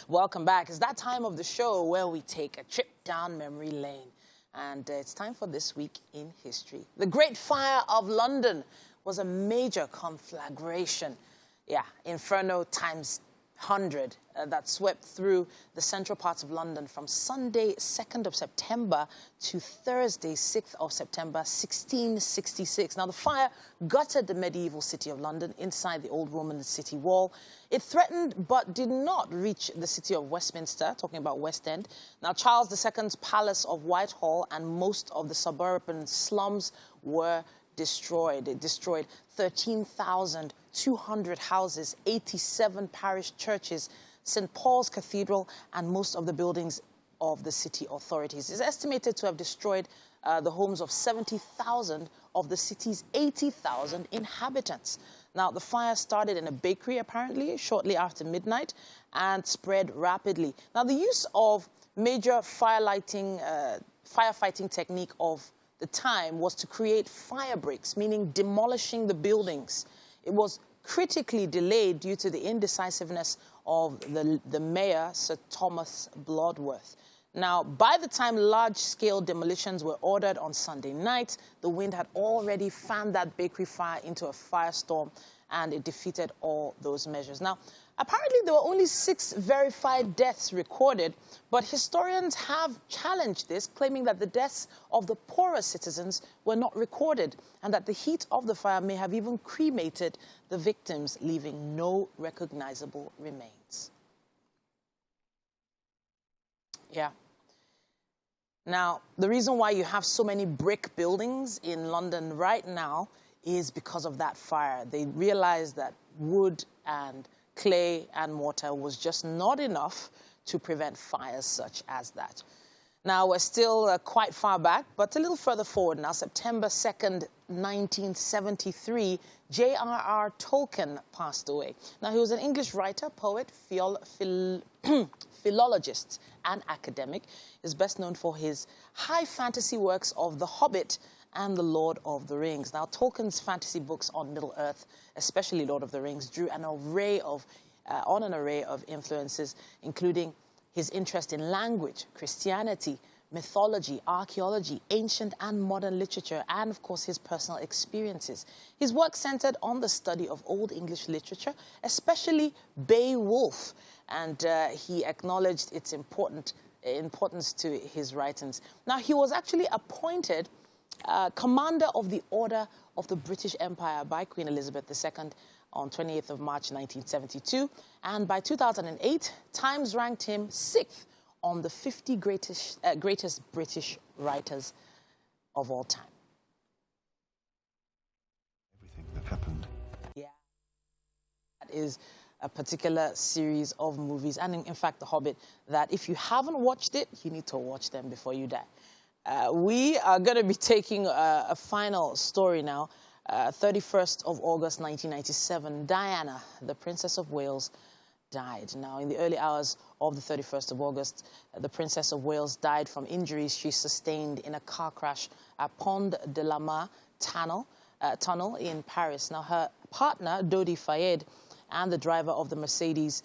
Welcome back. It's that time of the show where we take a trip down memory lane. And it's time for This Week in History. The Great Fire of London was a major conflagration. Yeah, inferno times 100 that swept through the central parts of London from Sunday, 2nd of September to Thursday, 6th of September, 1666. Now, the fire gutted the medieval city of London inside the old Roman city wall. It threatened but did not reach the city of Westminster, talking about West End. Now, Charles II's palace of Whitehall and most of the suburban slums were destroyed. It destroyed 13,200 houses, 87 parish churches, St. Paul's Cathedral, and most of the buildings of the city authorities. It's estimated to have destroyed the homes of 70,000 of the city's 80,000 inhabitants. Now, the fire started in a bakery, apparently, shortly after midnight and spread rapidly. Now, the use of major firefighting technique of the time was to create fire breaks, meaning demolishing the buildings. It was critically delayed due to the indecisiveness of the mayor, Sir Thomas Bloodworth. Now, by the time large-scale demolitions were ordered on Sunday night, the wind had already fanned that bakery fire into a firestorm, and it defeated all those measures. Now, apparently there were only 6 verified deaths recorded, but historians have challenged this, claiming that the deaths of the poorer citizens were not recorded, and that the heat of the fire may have even cremated the victims, leaving no recognizable remains. Yeah. Now, the reason why you have so many brick buildings in London right now is because of that fire. They realized that wood and clay and mortar was just not enough to prevent fires such as that. Now, we're still quite far back, but a little further forward now, September 2nd, 1973, J.R.R. Tolkien passed away. Now, he was an English writer, poet, philologist, and academic. He's best known for his high fantasy works of The Hobbit and The Lord of the Rings. Now, Tolkien's fantasy books on Middle-earth, especially Lord of the Rings, drew on an array of influences, including his interest in language, Christianity, mythology, archaeology, ancient and modern literature, and, of course, his personal experiences. His work centered on the study of Old English literature, especially Beowulf, and he acknowledged its importance to his writings. Now, he was actually appointed Commander of the Order of the British Empire by Queen Elizabeth II on 28th of March 1972, and by 2008, Times ranked him 6th on the 50 greatest British writers of all time. Everything that happened. Yeah, that is a particular series of movies, and in fact, The Hobbit, that if you haven't watched it, you need to watch them before you die. We are going to be taking a final story now. 31st of August 1997, Diana, the Princess of Wales, died. Now, in the early hours of the 31st of August, the Princess of Wales died from injuries she sustained in a car crash at Pont de la Mare tunnel in Paris. Now, her partner, Dodi Fayed, and the driver of the Mercedes,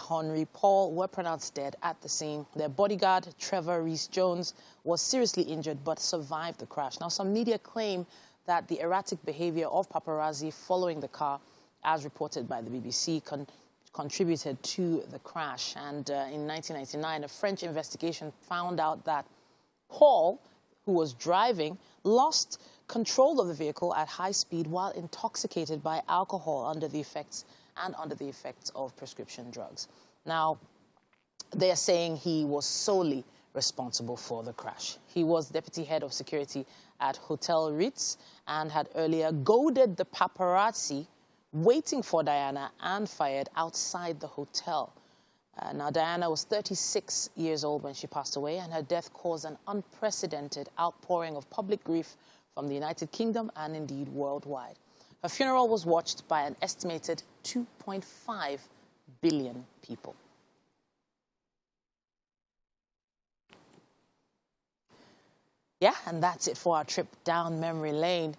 Henry Paul, were pronounced dead at the scene. Their bodyguard, Trevor Rees-Jones, was seriously injured but survived the crash. Now, some media claim that the erratic behavior of paparazzi following the car, as reported by the BBC, contributed to the crash. And in 1999, a French investigation found out that Paul, who was driving, lost control of the vehicle at high speed while intoxicated by alcohol under the effects of prescription drugs. Now, they are saying he was solely responsible for the crash. He was deputy head of security at Hotel Ritz and had earlier goaded the paparazzi waiting for Diana and Fayed outside the hotel. Now, Diana was 36 years old when she passed away, and her death caused an unprecedented outpouring of public grief from the United Kingdom and indeed worldwide. Her funeral was watched by an estimated 2.5 billion people. Yeah, and that's it for our trip down memory lane.